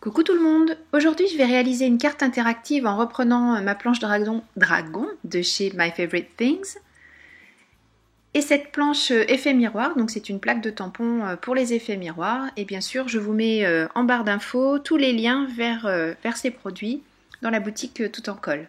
Coucou tout le monde! Aujourd'hui je vais réaliser une carte interactive en reprenant ma planche dragon de chez My Favorite Things. Et cette planche effet miroir, donc c'est une plaque de tampon pour les effets miroirs. Et bien sûr je vous mets en barre d'infos tous les liens vers ces produits dans la boutique Tout en Colle.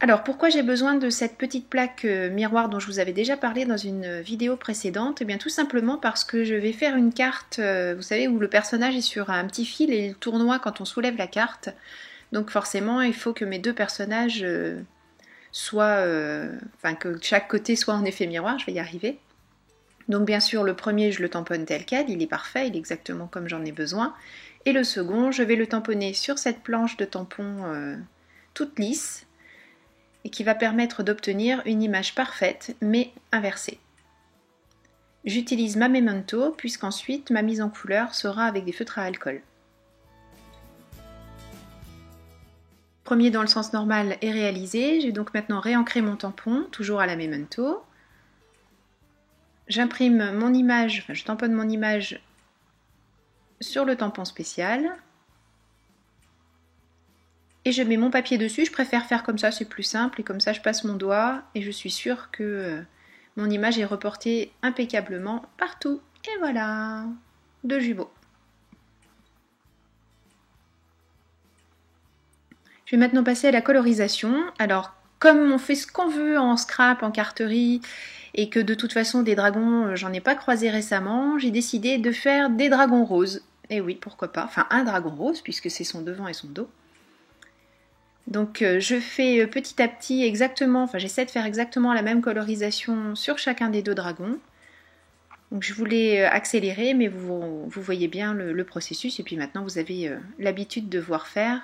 Alors pourquoi j'ai besoin de cette petite plaque miroir dont je vous avais déjà parlé dans une vidéo précédente? Eh bien tout simplement parce que je vais faire une carte, vous savez, où le personnage est sur un petit fil et il tournoie quand on soulève la carte. Donc forcément il faut que mes deux personnages soient, que chaque côté soit en effet miroir, je vais y arriver. Donc bien sûr le premier je le tamponne tel quel, il est parfait, il est exactement comme j'en ai besoin. Et le second je vais le tamponner sur cette planche de tampon toute lisse, et qui va permettre d'obtenir une image parfaite mais inversée. J'utilise ma Memento puisqu'ensuite ma mise en couleur sera avec des feutres à alcool. Premier dans le sens normal est réalisé, j'ai donc maintenant réancré mon tampon, toujours à la Memento. J'imprime mon image, je tamponne mon image sur le tampon spécial. Et je mets mon papier dessus, je préfère faire comme ça, c'est plus simple, et comme ça je passe mon doigt et je suis sûre que mon image est reportée impeccablement partout. Et voilà, deux jumeaux. Je vais maintenant passer à la colorisation. Alors, comme on fait ce qu'on veut en scrap, en carterie, et que de toute façon des dragons, j'en ai pas croisé récemment, j'ai décidé de faire des dragons roses. Et oui, pourquoi pas, enfin un dragon rose, puisque c'est son devant et son dos. Donc je fais petit à petit exactement, j'essaie de faire exactement la même colorisation sur chacun des deux dragons. Donc je voulais accélérer, mais vous voyez bien le processus, et puis maintenant vous avez l'habitude de voir faire,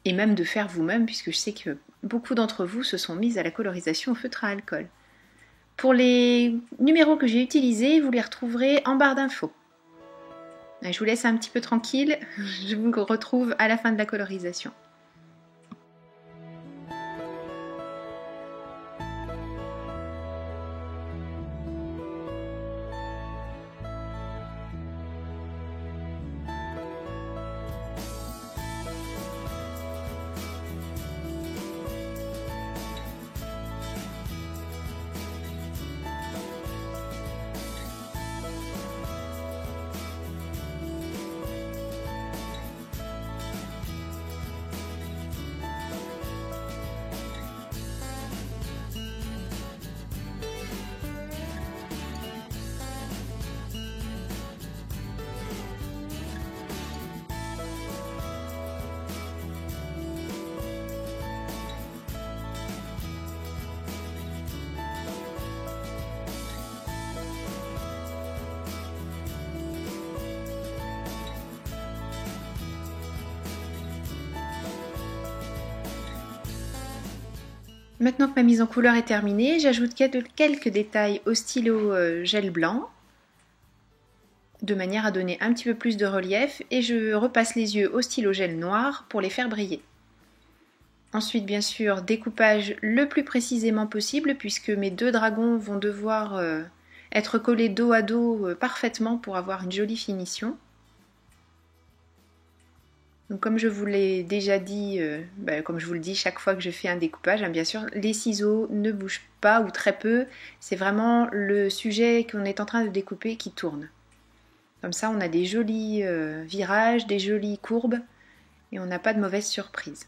et même de faire vous-même, puisque je sais que beaucoup d'entre vous se sont mis à la colorisation au feutre à alcool. Pour les numéros que j'ai utilisés, vous les retrouverez en barre d'infos. Je vous laisse un petit peu tranquille, je vous retrouve à la fin de la colorisation. Maintenant que ma mise en couleur est terminée, j'ajoute quelques détails au stylo gel blanc, de manière à donner un petit peu plus de relief, et je repasse les yeux au stylo gel noir pour les faire briller. Ensuite, bien sûr, découpage le plus précisément possible, puisque mes deux dragons vont devoir être collés dos à dos parfaitement pour avoir une jolie finition. Donc comme je vous l'ai déjà dit, comme je vous le dis chaque fois que je fais un découpage, bien sûr les ciseaux ne bougent pas ou très peu, c'est vraiment le sujet qu'on est en train de découper qui tourne. Comme ça on a des jolis virages, des jolies courbes et on n'a pas de mauvaises surprises.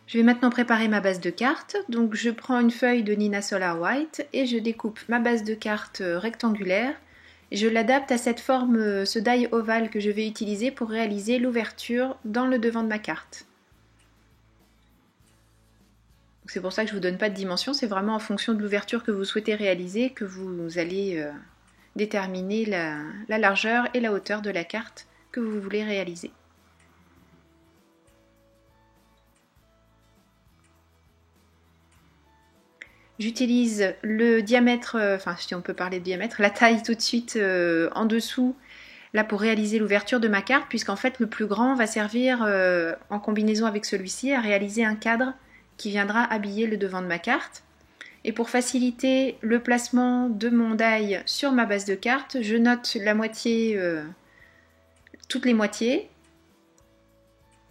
Je vais maintenant préparer ma base de cartes, donc je prends une feuille de Nina Solar White et je découpe ma base de cartes rectangulaire. Et je l'adapte à cette forme, ce die ovale que je vais utiliser pour réaliser l'ouverture dans le devant de ma carte. C'est pour ça que je ne vous donne pas de dimension, c'est vraiment en fonction de l'ouverture que vous souhaitez réaliser que vous allez déterminer la largeur et la hauteur de la carte que vous voulez réaliser. J'utilise le diamètre, si on peut parler de diamètre, la taille tout de suite en dessous, là pour réaliser l'ouverture de ma carte, puisqu'en fait le plus grand va servir en combinaison avec celui-ci à réaliser un cadre qui viendra habiller le devant de ma carte. Et pour faciliter le placement de mon die sur ma base de carte, je note la moitié, toutes les moitiés.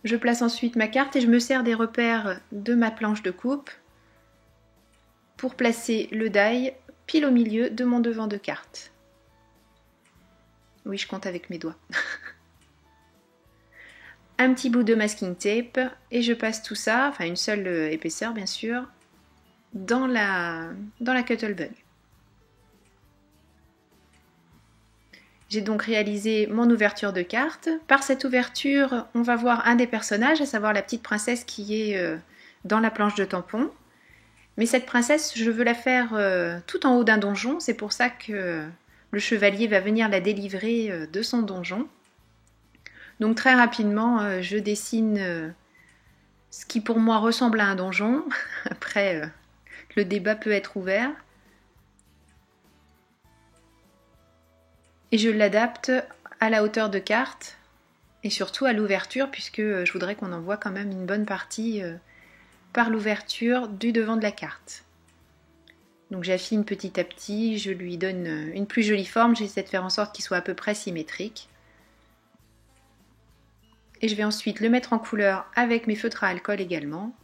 Je place ensuite ma carte et je me sers des repères de ma planche de coupe pour placer le die pile au milieu de mon devant de carte. Oui, je compte avec mes doigts. Un petit bout de masking tape et je passe tout ça, enfin une seule épaisseur bien sûr, dans la Cuttlebug. J'ai donc réalisé mon ouverture de carte. Par cette ouverture, on va voir un des personnages, à savoir la petite princesse qui est dans la planche de tampon. Mais cette princesse, je veux la faire tout en haut d'un donjon, c'est pour ça que le chevalier va venir la délivrer de son donjon. Donc très rapidement, je dessine ce qui pour moi ressemble à un donjon. Après, le débat peut être ouvert. Et je l'adapte à la hauteur de carte et surtout à l'ouverture puisque je voudrais qu'on en voit quand même une bonne partie par l'ouverture du devant de la carte. Donc j'affine petit à petit, je lui donne une plus jolie forme, j'essaie de faire en sorte qu'il soit à peu près symétrique. Et je vais ensuite le mettre en couleur avec mes feutres à alcool également.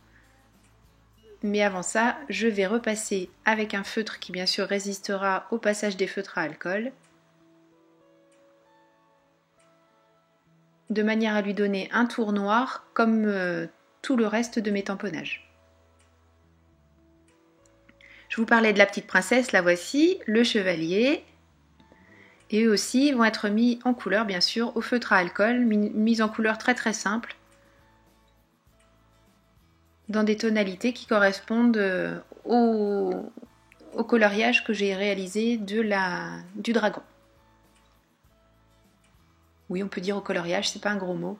Mais avant ça, je vais repasser avec un feutre qui bien sûr résistera au passage des feutres à alcool, de manière à lui donner un tour noir comme tout le reste de mes tamponnages. Je vous parlais de la petite princesse, la voici, le chevalier, et eux aussi vont être mis en couleur bien sûr au feutre à alcool, mis en couleur très très simple, dans des tonalités qui correspondent au coloriage que j'ai réalisé du dragon. Oui, on peut dire au coloriage, c'est pas un gros mot.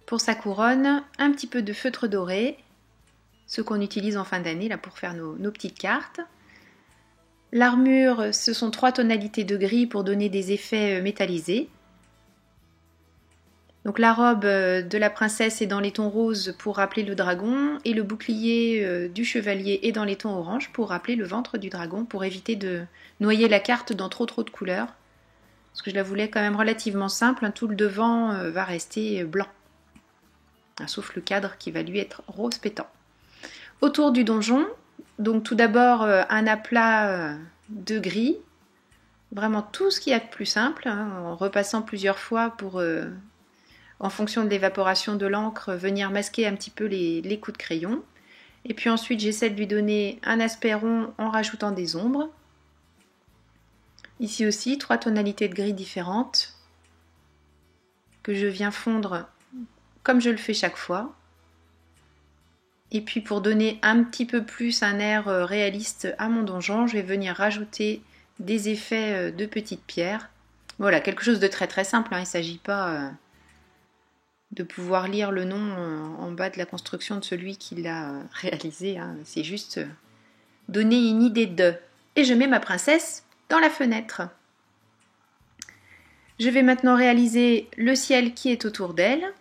Pour sa couronne, un petit peu de feutre doré, ce qu'on utilise en fin d'année là pour faire nos petites cartes. L'armure, ce sont 3 tonalités de gris pour donner des effets métallisés. Donc la robe de la princesse est dans les tons roses pour rappeler le dragon et le bouclier du chevalier est dans les tons orange pour rappeler le ventre du dragon, pour éviter de noyer la carte dans trop de couleurs. Parce que je la voulais quand même relativement simple, hein, tout le devant va rester blanc. Sauf le cadre qui va lui être rose pétant. Autour du donjon, donc tout d'abord un aplat de gris, vraiment tout ce qu'il y a de plus simple, hein, en repassant plusieurs fois pour... en fonction de l'évaporation de l'encre, venir masquer un petit peu les coups de crayon. Et puis ensuite, j'essaie de lui donner un aspect rond en rajoutant des ombres. Ici aussi, 3 tonalités de gris différentes que je viens fondre comme je le fais chaque fois. Et puis pour donner un petit peu plus un air réaliste à mon donjon, je vais venir rajouter des effets de petites pierres. Voilà, quelque chose de très très simple, hein. Il ne s'agit pas... de pouvoir lire le nom en bas de la construction de celui qui l'a réalisé, hein. C'est juste donner une idée de. Et je mets ma princesse dans la fenêtre. Je vais maintenant réaliser le ciel qui est autour d'elle.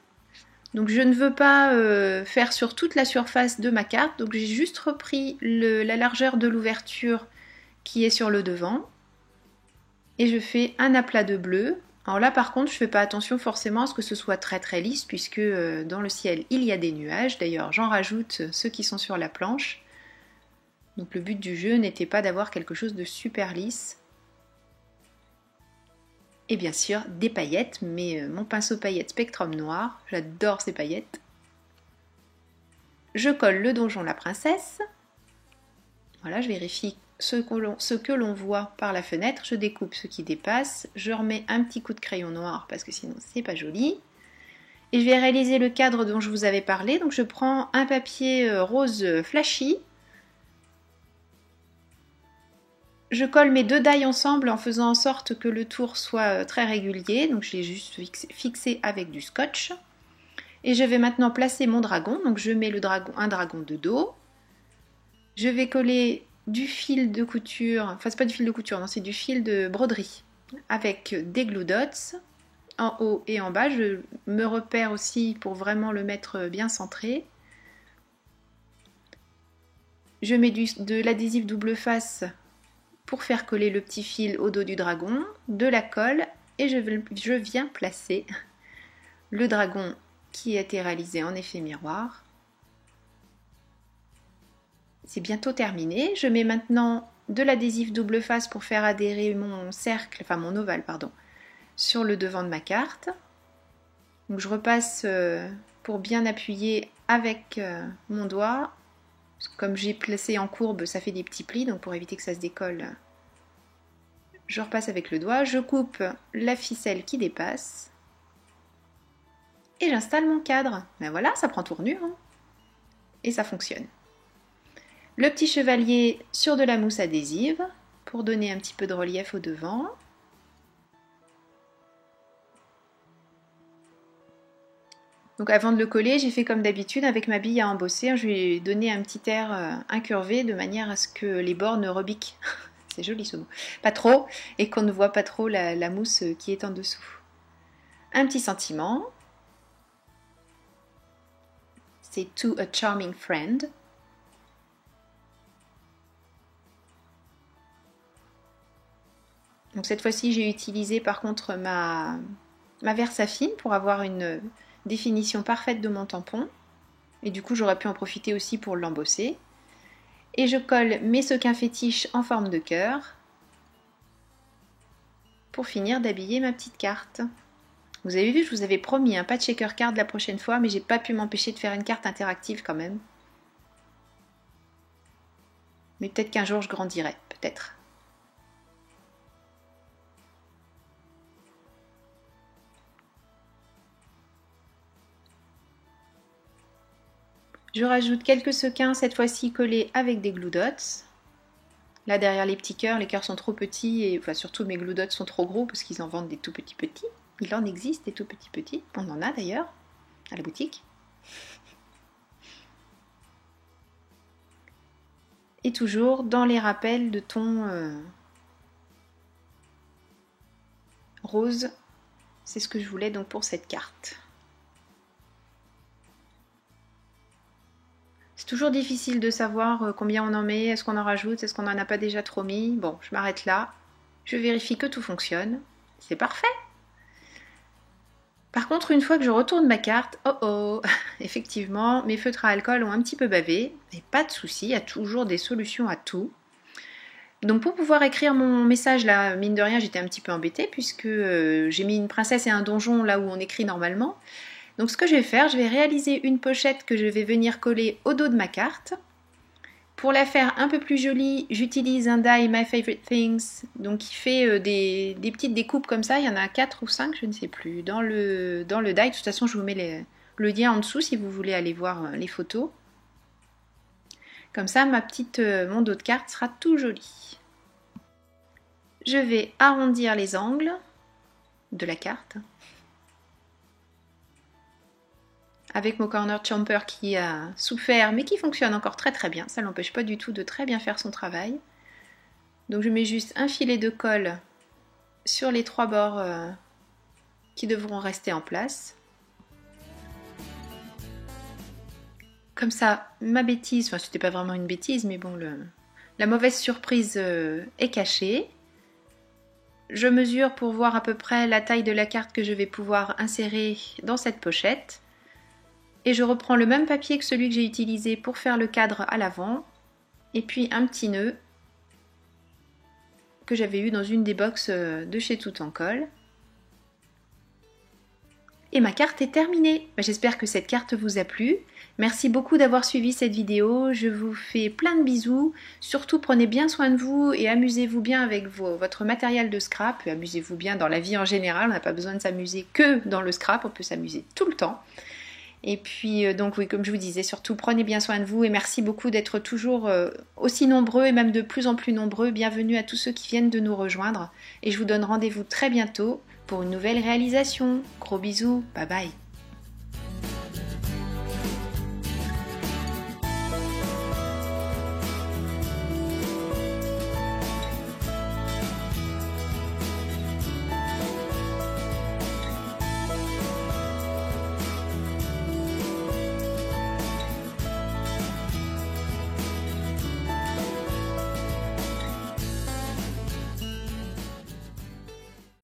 Donc je ne veux pas faire sur toute la surface de ma carte, donc j'ai juste repris la largeur de l'ouverture qui est sur le devant. Et je fais un aplat de bleu. Alors là par contre je ne fais pas attention forcément à ce que ce soit très très lisse puisque dans le ciel il y a des nuages, d'ailleurs j'en rajoute ceux qui sont sur la planche. Donc le but du jeu n'était pas d'avoir quelque chose de super lisse. Et bien sûr des paillettes, mais mon pinceau paillettes Spectrum Noir, j'adore ces paillettes. Je colle le donjon la princesse. Voilà, je vérifie ce que l'on voit par la fenêtre, je découpe ce qui dépasse, je remets un petit coup de crayon noir parce que sinon c'est pas joli. Et je vais réaliser le cadre dont je vous avais parlé, donc je prends un papier rose flashy. Je colle mes 2 die ensemble en faisant en sorte que le tour soit très régulier, donc je l'ai juste fixé avec du scotch. Et je vais maintenant placer mon dragon, donc je mets un dragon de dos. Je vais coller du fil de couture, enfin c'est pas du fil de couture, non, c'est du fil de broderie avec des glue dots en haut et en bas. Je me repère aussi pour vraiment le mettre bien centré. Je mets de l'adhésif double face pour faire coller le petit fil au dos du dragon, de la colle, et je viens placer le dragon qui a été réalisé en effet miroir. C'est bientôt terminé. Je mets maintenant de l'adhésif double face pour faire adhérer mon cercle, enfin mon ovale, pardon, sur le devant de ma carte. Donc je repasse pour bien appuyer avec mon doigt. Comme j'ai placé en courbe, ça fait des petits plis, donc pour éviter que ça se décolle, je repasse avec le doigt. Je coupe la ficelle qui dépasse et j'installe mon cadre. Ben voilà, ça prend tournure hein, et ça fonctionne. Le petit chevalier sur de la mousse adhésive pour donner un petit peu de relief au devant. Donc avant de le coller, j'ai fait comme d'habitude avec ma bille à embosser. Je lui ai donné un petit air incurvé de manière à ce que les bords ne rebiquent. C'est joli ce mot. Pas trop et qu'on ne voit pas trop la mousse qui est en dessous. Un petit sentiment. C'est To a Charming Friend. Donc cette fois-ci, j'ai utilisé par contre ma Versafine pour avoir une définition parfaite de mon tampon. Et du coup, j'aurais pu en profiter aussi pour l'embosser. Et je colle mes sequins fétiches en forme de cœur pour finir d'habiller ma petite carte. Vous avez vu, je vous avais promis un pas de shaker card la prochaine fois, mais j'ai pas pu m'empêcher de faire une carte interactive quand même. Mais peut-être qu'un jour je grandirai, peut-être. Je rajoute quelques sequins, cette fois-ci collés avec des glue dots. Là derrière les petits cœurs, les cœurs sont trop petits et enfin surtout mes glue dots sont trop gros parce qu'ils en vendent des tout petits. Il en existe des tout petits. On en a d'ailleurs à la boutique. Et toujours dans les rappels de ton rose. C'est ce que je voulais donc pour cette carte. C'est toujours difficile de savoir combien on en met, est-ce qu'on en rajoute, est-ce qu'on n'en a pas déjà trop mis. Bon, je m'arrête là. Je vérifie que tout fonctionne. C'est parfait. Par contre, une fois que je retourne ma carte, effectivement, mes feutres à alcool ont un petit peu bavé. Mais pas de souci, il y a toujours des solutions à tout. Donc pour pouvoir écrire mon message là, mine de rien, j'étais un petit peu embêtée puisque j'ai mis une princesse et un donjon là où on écrit normalement. Donc ce que je vais faire, je vais réaliser une pochette que je vais venir coller au dos de ma carte. Pour la faire un peu plus jolie, j'utilise un die My Favorite Things, donc qui fait des petites découpes comme ça. Il y en a 4 ou 5, je ne sais plus, dans le die. De toute façon, je vous mets le lien en dessous si vous voulez aller voir les photos. Comme ça, mon dos de carte sera tout joli. Je vais arrondir les angles de la carte. Avec mon corner champer qui a souffert mais qui fonctionne encore très très bien, ça ne l'empêche pas du tout de très bien faire son travail. Donc je mets juste un filet de colle sur les 3 bords qui devront rester en place. Comme ça, ma bêtise, enfin c'était pas vraiment une bêtise, mais bon, la mauvaise surprise est cachée. Je mesure pour voir à peu près la taille de la carte que je vais pouvoir insérer dans cette pochette. Et je reprends le même papier que celui que j'ai utilisé pour faire le cadre à l'avant. Et puis un petit nœud que j'avais eu dans une des box de chez Tout en Colle. Et ma carte est terminée. J'espère que cette carte vous a plu. Merci beaucoup d'avoir suivi cette vidéo. Je vous fais plein de bisous. Surtout prenez bien soin de vous et amusez-vous bien avec votre matériel de scrap. Amusez-vous bien dans la vie en général. On n'a pas besoin de s'amuser que dans le scrap. On peut s'amuser tout le temps. Et puis donc oui, comme je vous disais, surtout prenez bien soin de vous et merci beaucoup d'être toujours aussi nombreux et même de plus en plus nombreux. Bienvenue à tous ceux qui viennent de nous rejoindre et je vous donne rendez-vous très bientôt pour une nouvelle réalisation. Gros bisous, bye bye.